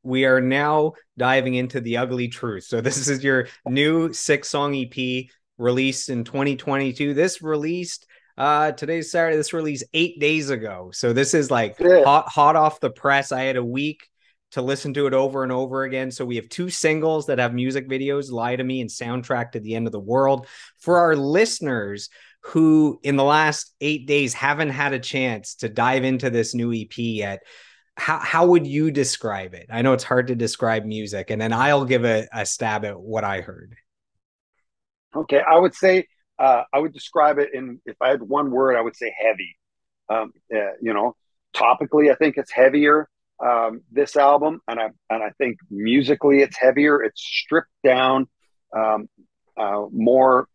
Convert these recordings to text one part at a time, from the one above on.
we are now diving into the ugly truth. So this is your new 6-song EP released in 2022. This released today's Saturday. This released 8 days ago. So this is like That's it. hot off the press. I had a week to listen to it over and over again. So we have two singles that have music videos, Lie to Me and Soundtrack to the End of the World. For our listeners who in the last 8 days haven't had a chance to dive into this new EP yet, how would you describe it? I know it's hard to describe music, and then I'll give a stab at what I heard. Okay, I would say I would describe it in if I had one word, I would say heavy. You know, topically, I think it's heavier. This album, and I think musically, it's heavier. It's stripped down more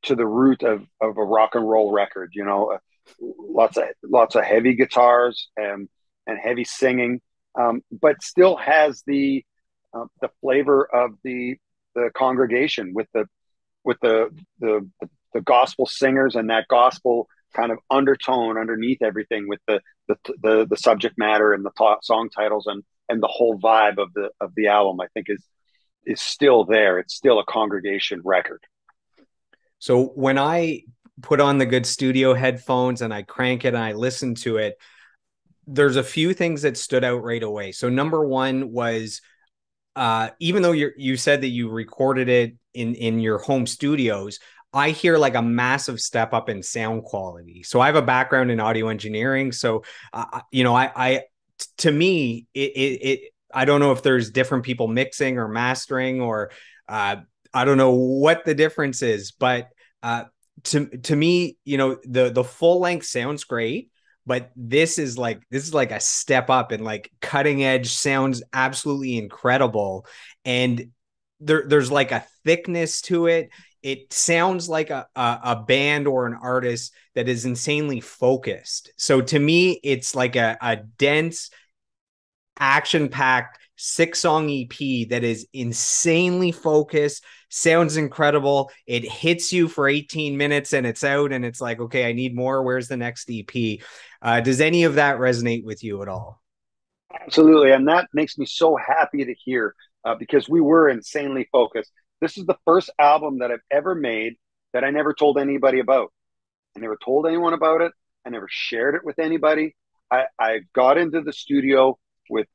to the root of a rock and roll record. You know, lots of heavy guitars and heavy singing, but still has the flavor of the congregation with the gospel singers and that gospel kind of undertone underneath everything with the subject matter and the song titles and the whole vibe of the album. I think is still there. It's still a congregation record. So when I put on the good studio headphones and I crank it and I listen to it, there's a few things that stood out right away. So number one was even though you said that you recorded it in your home studios, I hear like a massive step up in sound quality. So I have a background in audio engineering. So I to me I don't know if there's different people mixing or mastering or I don't know what the difference is, but to me, the full length sounds great, but this is like a step up and like cutting edge, sounds absolutely incredible. And there's like a thickness to it. It sounds like a band or an artist that is insanely focused. So to me, it's like a dense, action packed 6-song EP that is insanely focused, sounds incredible. It hits you for 18 minutes and it's out, and it's like, okay, I need more. Where's the next EP? Does any of that resonate with you at all? Absolutely, and that makes me so happy to hear because we were insanely focused. This is the first album that I've ever made that I never told anybody about. I never told anyone about it. I never shared it with anybody. I got into the studio with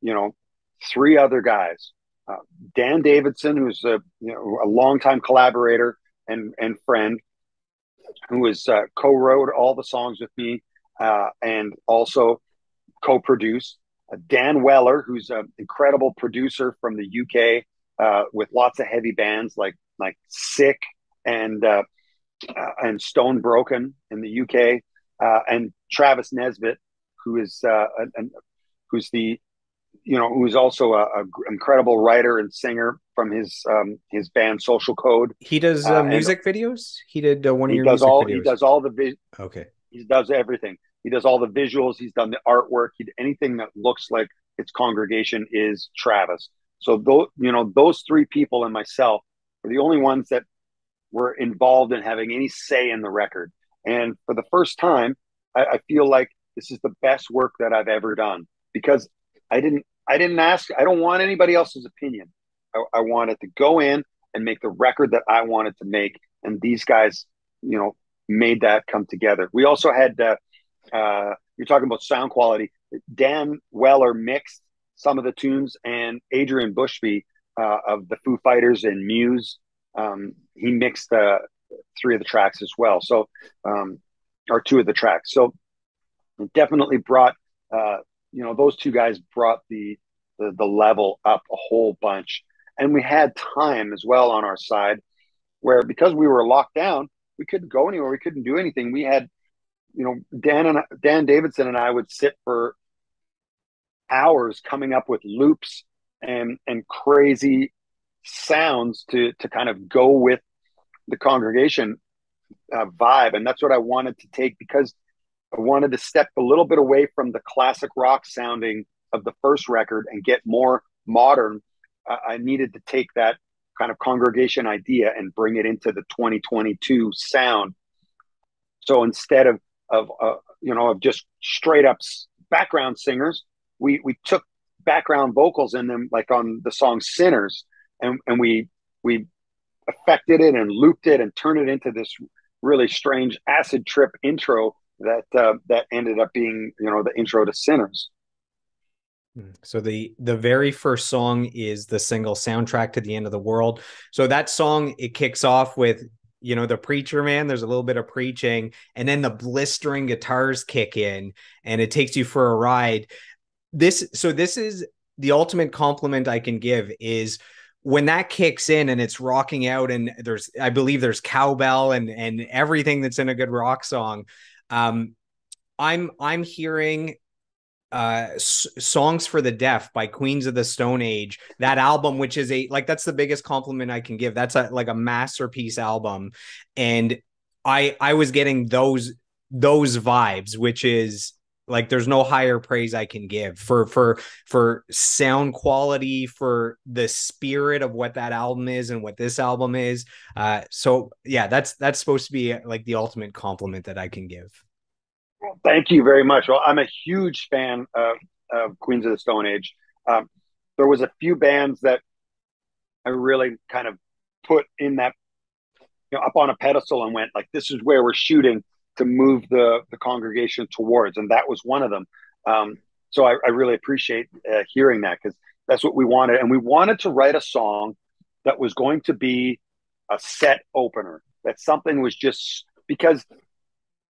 you know three other guys. Uh, Dan Davidson, who's a longtime collaborator and friend, who has co-wrote all the songs with me and also co-produced. Dan Weller, who's an incredible producer from the UK with lots of heavy bands like Sick and Stone Broken in the UK, and Travis Nesbitt, who is who's the who's also a incredible writer and singer from his band Social Code, He does and music videos. He did one of your music he videos. does all the Okay. he does everything. He does all the visuals. He's done the artwork. Anything that looks like its congregation is Travis. So those three people and myself were the only ones that were involved in having any say in the record. And for the first time, I feel like this is the best work that I've ever done because I didn't ask. I don't want anybody else's opinion. I wanted to go in and make the record that I wanted to make, and these guys, made that come together. We also had you're talking about sound quality. Dan Weller mixed some of the tunes, and Adrian Bushby of the Foo Fighters and Muse, he mixed three of the tracks as well. So, or two of the tracks. So, it definitely brought those two guys brought the level up a whole bunch, and we had time as well on our side where because we were locked down, we couldn't go anywhere, we couldn't do anything. We had Dan Davidson and I would sit for hours coming up with loops and crazy sounds to kind of go with the congregation vibe, and that's what I wanted to take because I wanted to step a little bit away from the classic rock sounding of the first record and get more modern. I needed to take that kind of congregation idea and bring it into the 2022 sound. So instead of just straight up background singers, we took background vocals in them, like on the song Sinners. And we affected it and looped it and turned it into this really strange acid trip intro that ended up being, the intro to Sinners. So the very first song is the single Soundtrack to the End of the World. So that song, it kicks off with, the preacher man, there's a little bit of preaching, and then the blistering guitars kick in and it takes you for a ride. This is the ultimate compliment I can give is when that kicks in and it's rocking out and I believe there's cowbell and everything that's in a good rock song. I'm hearing Songs for the Deaf by Queens of the Stone Age, that album, which is that's the biggest compliment I can give. That's like a masterpiece album. And I was getting those vibes, which is like there's no higher praise I can give for sound quality, for the spirit of what that album is and what this album is. So yeah, that's supposed to be like the ultimate compliment that I can give. Thank you very much. Well, I'm a huge fan of Queens of the Stone Age. Um, there was a few bands that I really kind of put in that, up on a pedestal and went like, this is where we're shooting to move the congregation towards, and that was one of them. So I really appreciate hearing that, because that's what we wanted, and we wanted to write a song that was going to be a set opener. That something was just because,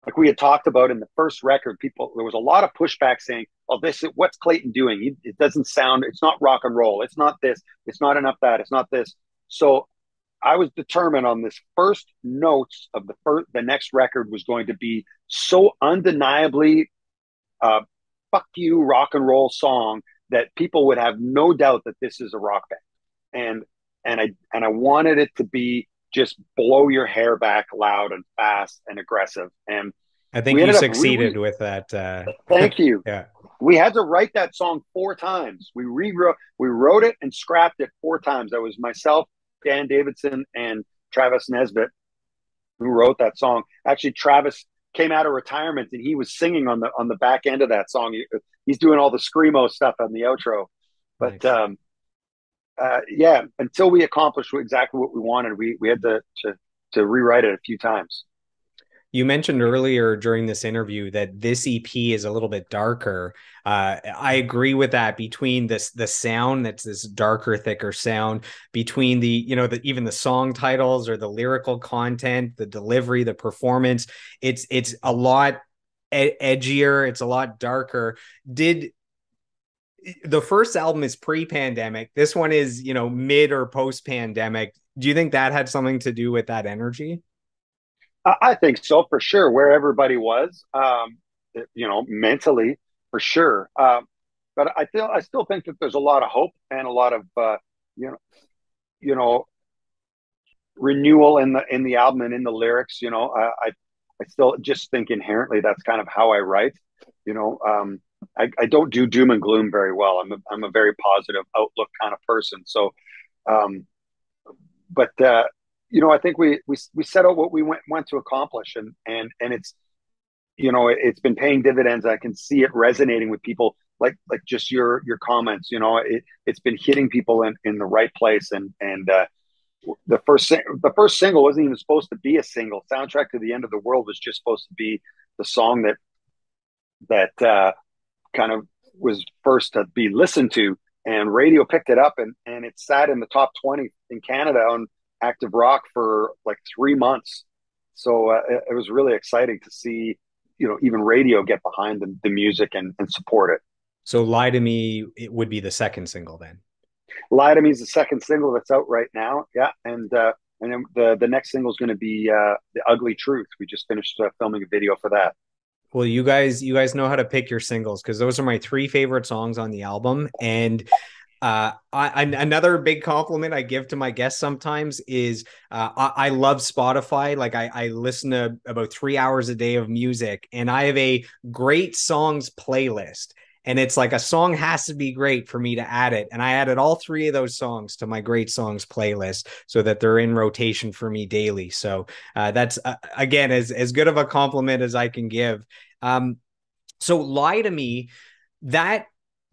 like we had talked about in the first record, there was a lot of pushback saying, "Oh, what's Clayton doing? It doesn't sound. It's not rock and roll. It's not this. It's not enough that. It's not this." So I was determined on this first notes of the next record was going to be so undeniably fuck you rock and roll song that people would have no doubt that this is a rock band. And I wanted it to be just blow your hair back loud and fast and aggressive. And I think we you ended up succeeded with that. Thank you. Yeah. We had to write that song 4 times. We wrote it and scrapped it 4 times. That was myself, Dan Davidson, and Travis Nesbitt who wrote that song. Actually, Travis came out of retirement and he was singing on the back end of that song. He's doing all the screamo stuff on the outro. But nice. yeah, until we accomplished exactly what we wanted, we had to rewrite it a few times. You mentioned earlier during this interview that this EP is a little bit darker. I agree with that. Between the sound, that's this darker, thicker sound, between even the song titles or the lyrical content, the delivery, the performance, it's a lot edgier. It's a lot darker. Did the first album is pre-pandemic? This one is, mid or post-pandemic. Do you think that had something to do with that energy? I think so, for sure. Where everybody was, mentally, for sure. But I still think that there's a lot of hope and a lot of, you know, you know, renewal in the album and in the lyrics. I still just think inherently that's kind of how I write. I don't do doom and gloom very well. I'm a very positive outlook kind of person. So, um, but I think we set out what we went to accomplish, and it's been paying dividends. I can see it resonating with people, like just your comments. It's been hitting people in the right place, and the first single wasn't even supposed to be a single. Soundtrack to the End of the World was just supposed to be the song that kind of was first to be listened to, and radio picked it up, and it sat in the top 20 in Canada on active rock for like 3 months. So it was really exciting to see, even radio get behind the music and support it. So Lie to Me, it would be the second single then. Lie to Me is the second single that's out right now. Yeah. And then the next single is going to be The Ugly Truth. We just finished filming a video for that. Well, you guys know how to pick your singles, because those are my 3 favorite songs on the album. And another big compliment I give to my guests sometimes is I love Spotify. Like I listen to about 3 hours a day of music, and I have a great songs playlist. And it's like a song has to be great for me to add it. And I added all 3 of those songs to my great songs playlist so that they're in rotation for me daily. So that's, again, as good of a compliment as I can give. So Lie to Me, that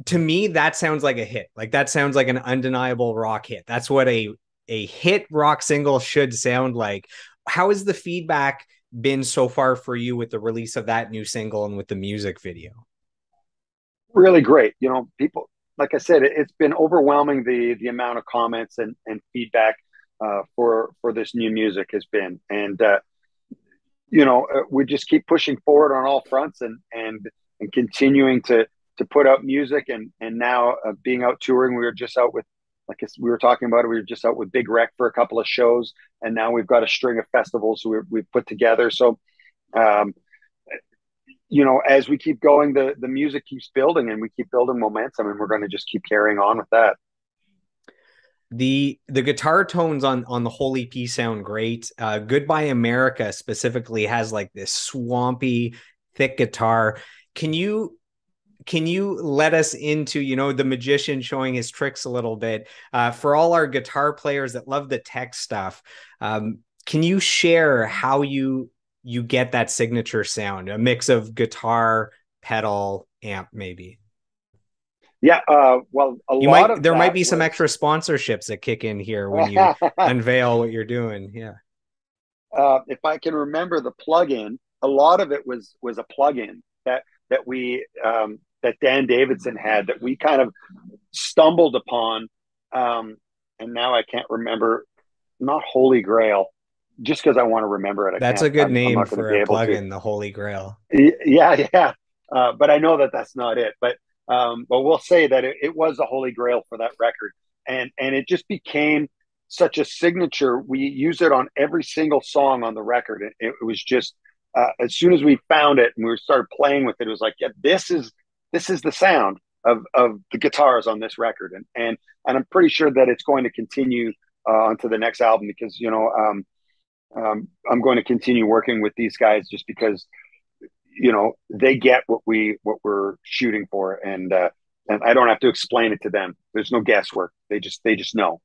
to me, that sounds like a hit. Like that sounds like an undeniable rock hit. That's what a hit rock single should sound like. How has the feedback been so far for you with the release of that new single and with the music video? Really great. You know, people, like I said, it's been overwhelming the amount of comments and feedback for this new music has been, and we just keep pushing forward on all fronts and continuing to put out music and now being out touring. We were just out with, like we were talking about it, we were just out with Big Rec for a couple of shows, and now we've got a string of festivals we've put together. So um, as we keep going, the music keeps building and we keep building momentum, and we're going to just keep carrying on with that. The guitar tones on the whole EP sound great. Goodbye America specifically has like this swampy, thick guitar. Can you let us into the magician showing his tricks a little bit, for all our guitar players that love the tech stuff? Can you share how you get that signature sound, a mix of guitar, pedal, amp, maybe? Yeah, well, a You lot might of There might that be some was extra sponsorships that kick in here when you unveil what you're doing. Yeah. if I can remember the plugin, a lot of it was a plugin that Dan Davidson had that we kind of stumbled upon, and now I can't remember. Not Holy Grail, just because I want to remember it, I That's can't. a good I'm name not going to for be a able to. plugin, the Holy Grail. Yeah, yeah. But I know that that's not it. But we'll say that it was a holy grail for that record, and it just became such a signature. We use it on every single song on the record. It was just as soon as we found it and we started playing with it, it was like, yeah, this is the sound of the guitars on this record, and I'm pretty sure that it's going to continue onto the next album because I'm going to continue working with these guys just because they get what we're shooting for, and I don't have to explain it to them. There's no guesswork. They just know.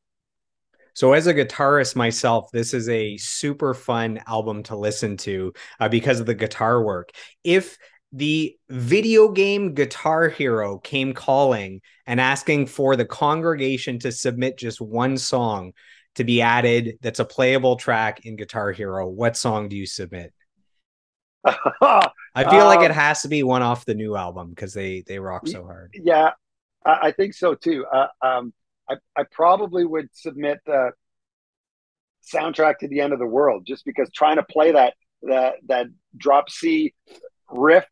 So, as a guitarist myself, this is a super fun album to listen to, because of the guitar work. If the video game Guitar Hero came calling and asking for the congregation to submit just one song to be added that's a playable track in Guitar Hero, what song do you submit? I feel like it um, has to be one off the new album because they rock so hard. yeah, I think so too. I probably would submit the soundtrack to the end of the world just because trying to play that drop C riff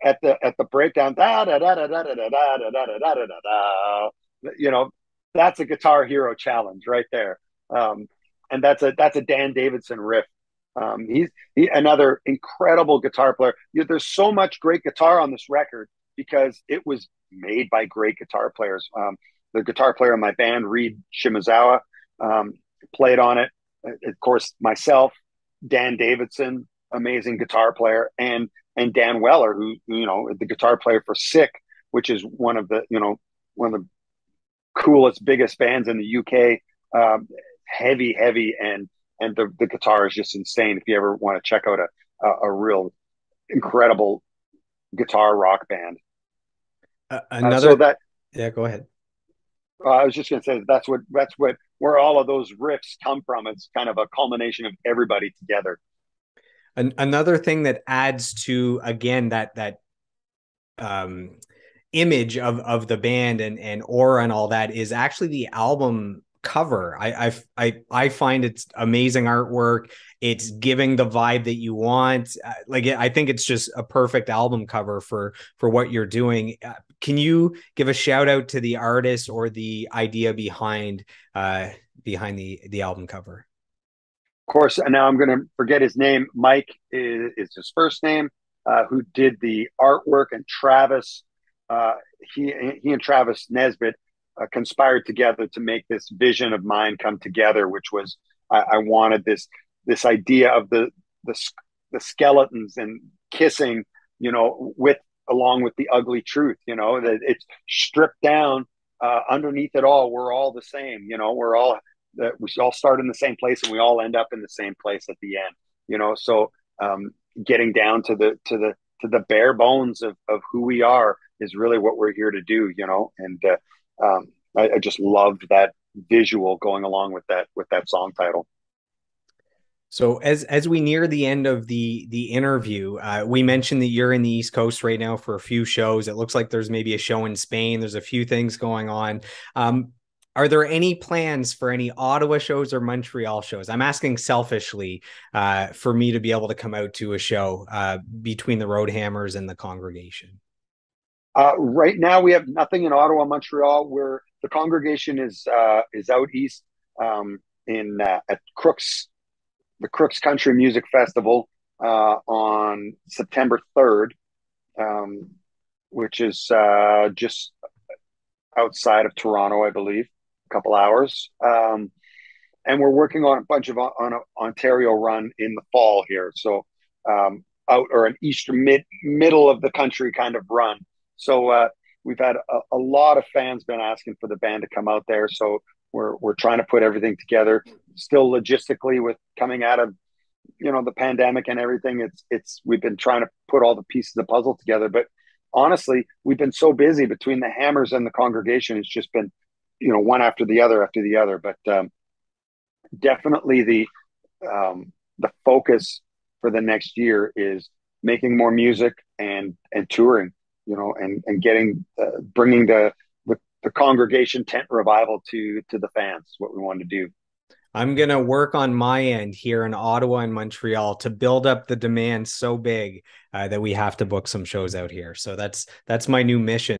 at the breakdown, da da da da da da da da da da da da da, you know, that's a Guitar Hero challenge right there. Um, and that's a Dan Davidson riff. He's another incredible guitar player. There's so much great guitar on this record because it was made by great guitar players. The guitar player in my band, Reed Shimazawa, played on it. Of course, myself, Dan Davidson, amazing guitar player, and Dan Weller, who the guitar player for Sick, which is one of the coolest, biggest bands in the UK. Heavy, and the guitar is just insane. If you ever want to check out a real incredible guitar rock band, so Another, that yeah, go ahead. I was just going to say that's what where all of those riffs come from. It's kind of a culmination of everybody together. Another thing that adds to, again, that um image of the band and aura and all that is actually the album cover. I find it's amazing artwork. It's giving the vibe that you want. Like, I think it's just a perfect album cover for what you're doing. Can you give a shout out to the artist or the idea behind the album cover? Of course, and now I'm going to forget his name. Mike is his first name, who did the artwork, and Travis. Uh, he and Travis Nesbitt conspired together to make this vision of mine come together, which was I wanted this idea of the the skeletons and kissing, with along with the ugly truth, that it's stripped down. Underneath it all, we're all the same. We're all that we all start in the same place and we all end up in the same place at the end. So getting down to the bare bones of who we are, is really what we're here to do, you know. And I just loved that visual going along with that song title. So as we near the end of the interview, we mentioned that you're in the East Coast right now for a few shows. It looks like there's maybe a show in Spain. There's a few things going on. Are there any plans for any Ottawa shows or Montreal shows? I'm asking selfishly for me to be able to come out to a show between the Roadhammers and the Congregation. Right now, we have nothing in Ottawa, Montreal. Where the congregation is out east in at Crooks, the Crooks Country Music Festival on September 3rd, um, which is just outside of Toronto, I believe, a couple hours. And we're working on a bunch of on an Ontario run in the fall here. So out or an eastern middle of the country kind of run. So we've had a lot of fans been asking for the band to come out there. So we're trying to put everything together. Still logistically with coming out of the pandemic and everything. It's we've been trying to put all the pieces of the puzzle together. But honestly, we've been so busy between the Hammers and the congregation. It's just been one after the other after the other. But definitely the focus for the next year is making more music and touring, and getting bringing the congregation tent revival to the fans. What we want to do. I'm going to work on my end here in Ottawa and Montreal to build up the demand so big that we have to book some shows out here. So that's my new mission.